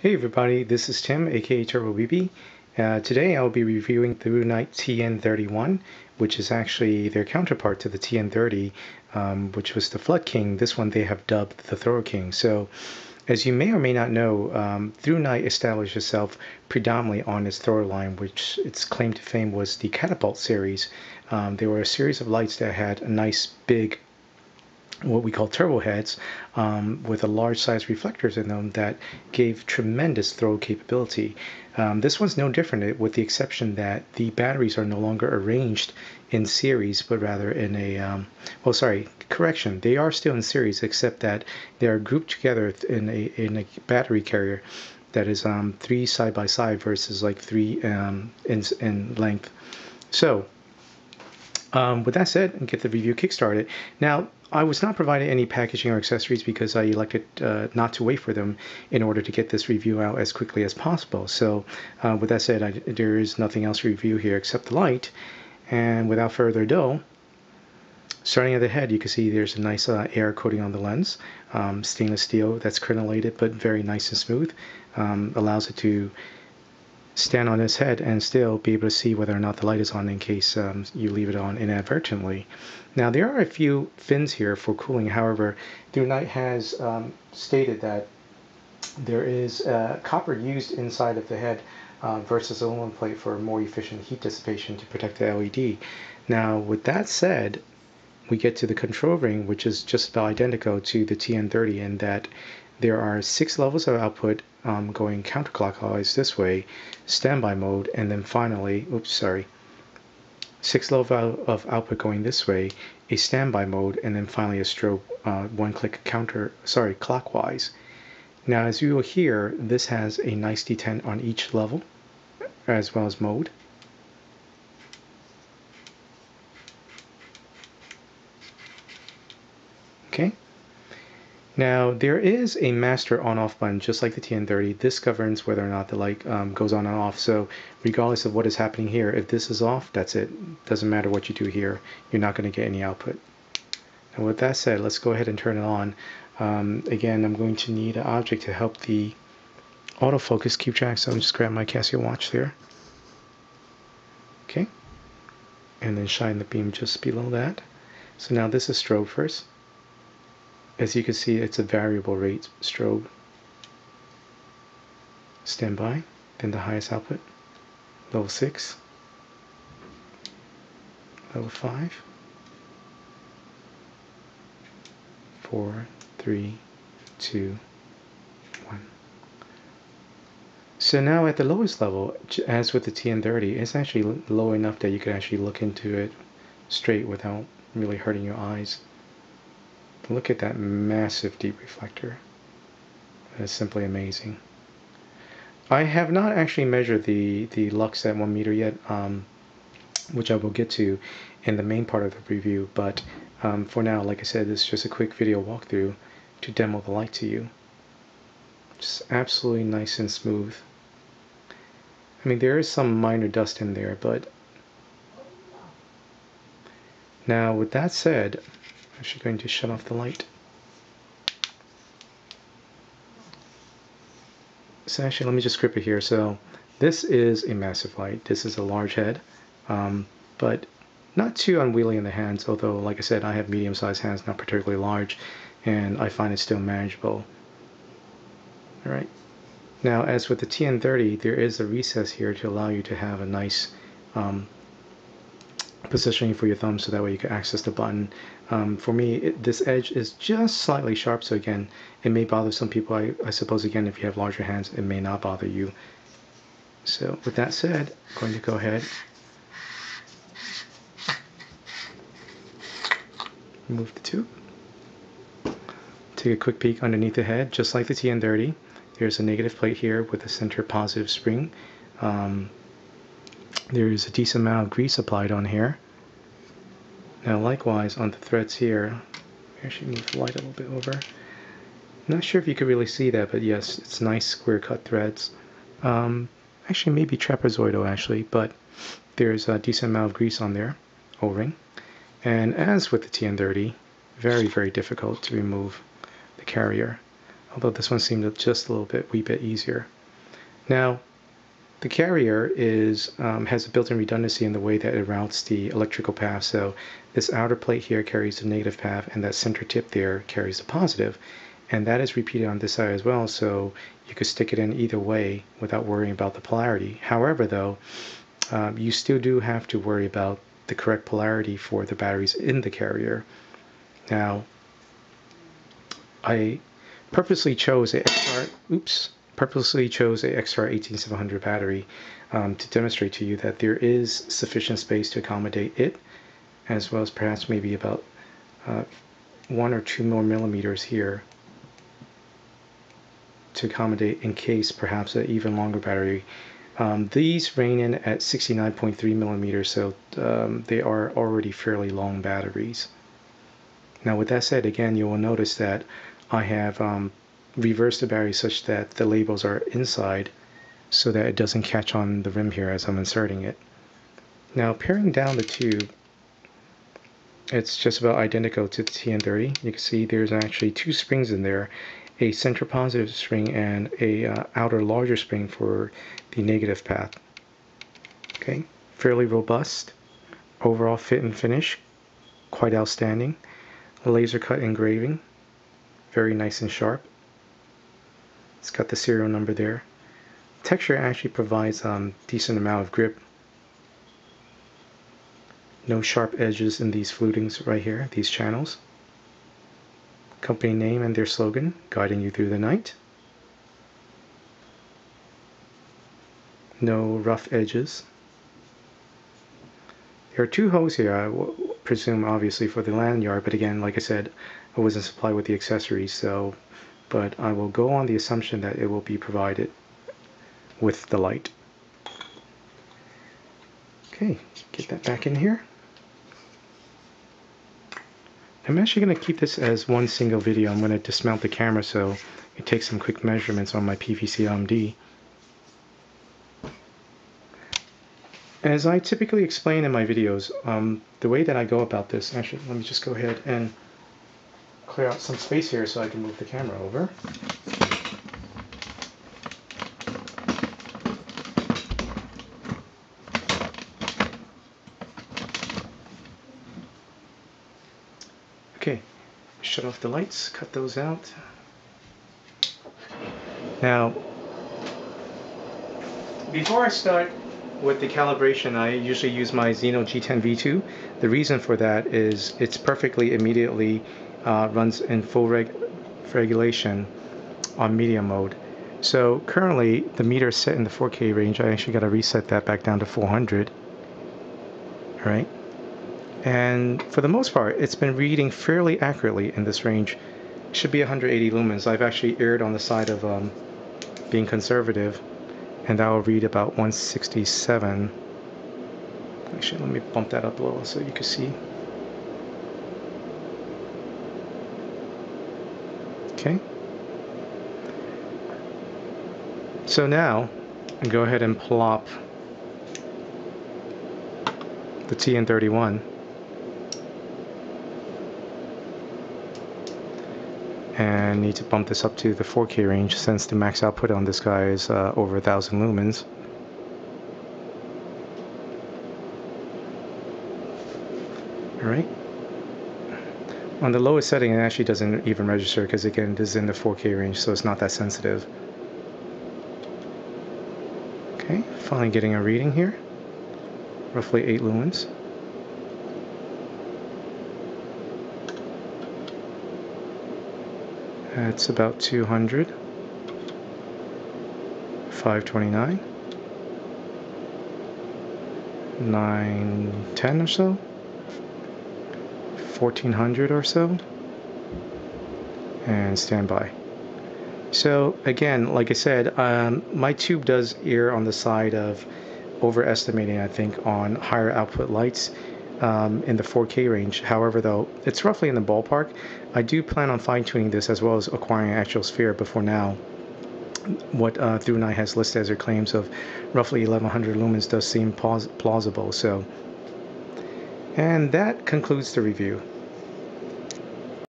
Hey everybody, this is Tim, aka TurboBB. Today I'll be reviewing ThruNite TN31, which is actually their counterpart to the TN30, which was the Flood King. This one they have dubbed the Thrower King. So, as you may or may not know, ThruNite established itself predominantly on its thrower line, which its claim to fame was the Catapult series. They were a series of lights that had a nice big what we call turbo heads with a large size reflectors in them that gave tremendous throw capability. This one's no different with the exception that the batteries are no longer arranged in series but rather in a correction, they are still in series except that they are grouped together in a battery carrier that is 3 side by side versus like 3 in length. So with that said, get the review kickstarted. Now, I was not provided any packaging or accessories because I elected not to wait for them in order to get this review out as quickly as possible. So with that said, there is nothing else to review here except the light. And without further ado, starting at the head, you can see there's a nice air coating on the lens. Stainless steel that's crenulated but very nice and smooth. Allows it to stand on its head and still be able to see whether or not the light is on in case you leave it on inadvertently. Now there are a few fins here for cooling. However, ThruNite has stated that there is copper used inside of the head versus aluminum plate for more efficient heat dissipation to protect the LED. Now with that said, we get to the control ring, which is just about identical to the TN30 in that there are 6 levels of output going counterclockwise this way, standby mode, and then finally, 6 levels of output going this way, a standby mode, and then finally a strobe one-click clockwise. Now, as you will hear, this has a nice detent on each level, as well as mode. Okay. Now there is a master on-off button just like the TN30. This governs whether or not the light goes on and off. So regardless of what is happening here, if this is off, that's it. Doesn't matter what you do here, you're not going to get any output. And with that said, let's go ahead and turn it on. Again, I'm going to need an object to help the autofocus keep track. So I'm just grab my Casio watch there. Okay. And then shine the beam just below that. So now this is strobe first. As you can see, it's a variable rate strobe. Standby, then the highest output, level 6, level 5, 4, 3, 2, 1. So now at the lowest level, as with the TN30, it's actually low enough that you can actually look into it straight without really hurting your eyes. Look at that massive deep reflector. That's simply amazing. I have not actually measured the lux at 1 meter yet, which I will get to in the main part of the review, but for now, like I said, this is just a quick video walkthrough to demo the light to you. Just absolutely nice and smooth. I mean, there is some minor dust in there, but now with that said, I'm actually going to shut off the light. So actually, let me just grip it here. So this is a massive light. This is a large head, but not too unwieldy in the hands, although, like I said, I have medium-sized hands, not particularly large, and I find it still manageable. All right. Now, as with the TN30, there is a recess here to allow you to have a nice positioning for your thumb so that way you can access the button. For me, this edge is just slightly sharp, so again, it may bother some people. I suppose, again, if you have larger hands, it may not bother you. So with that said, I'm going to go ahead, remove the tube, take a quick peek underneath the head, just like the TN30. There's a negative plate here with a center positive spring. There's a decent amount of grease applied on here. Now likewise on the threads here, actually move the light a little bit over. Not sure if you could really see that, but yes, it's nice square cut threads. Actually maybe trapezoidal actually, but there's a decent amount of grease on there, O-ring. And as with the TN30, very, very difficult to remove the carrier. although this one seemed just a wee bit easier. Now, the carrier has a built-in redundancy in the way that it routes the electrical path. So this outer plate here carries the negative path, and that center tip there carries the positive. And that is repeated on this side as well, so you could stick it in either way without worrying about the polarity. However, though, you still do have to worry about the correct polarity for the batteries in the carrier. Now, I purposely chose a XR18700 battery to demonstrate to you that there is sufficient space to accommodate it, as well as perhaps maybe about 1 or 2 more millimeters here to accommodate in case perhaps an even longer battery. These rein in at 69.3 millimeters, so they are already fairly long batteries. Now with that said, again, you will notice that I have reversed the battery such that the labels are inside so that it doesn't catch on the rim here as I'm inserting it. Now paring down the tube, it's just about identical to the TN30. You can see there's actually 2 springs in there, a center positive spring and a outer larger spring for the negative path. Okay, fairly robust. Overall fit and finish, quite outstanding. Laser cut engraving, very nice and sharp. It's got the serial number there. Texture actually provides decent amount of grip. No sharp edges in these flutings right here, these channels. Company name and their slogan, guiding you through the night. No rough edges. There are 2 holes here, I presume obviously for the lanyard, but again, like I said, I wasn't supplied with the accessories, so, but I will go on the assumption that it will be provided with the light. Okay, get that back in here. I'm actually going to keep this as one single video. I'm going to dismount the camera so it takes some quick measurements on my PVC LMD. As I typically explain in my videos, the way that I go about this, actually let me just go ahead and clear out some space here so I can move the camera over. Okay, shut off the lights, cut those out. Now, before I start with the calibration, I usually use my Xeno G10 V2. The reason for that is it's perfectly immediately runs in full regulation on medium mode. So currently the meter is set in the 4K range. I actually got to reset that back down to 400. All right. And for the most part, it's been reading fairly accurately in this range. It should be 180 lumens. I've actually erred on the side of being conservative, and that will read about 167. Actually, let me bump that up a little so you can see. Okay. So now, go ahead and plop the TN31. And need to bump this up to the 4K range since the max output on this guy is over 1000 lumens. Alright. On the lowest setting, it actually doesn't even register because again, this is in the 4K range, so it's not that sensitive. Okay, finally getting a reading here. Roughly 8 lumens. That's about 200, 529, 910 or so, 1400 or so, and standby. So again, like I said, my tube does err on the side of overestimating, I think, on higher output lights in the 4K range. However, though, it's roughly in the ballpark. I do plan on fine-tuning this as well as acquiring an actual sphere before now. What ThruNite has listed as their claims of roughly 1100 lumens does seem plausible. So, and that concludes the review.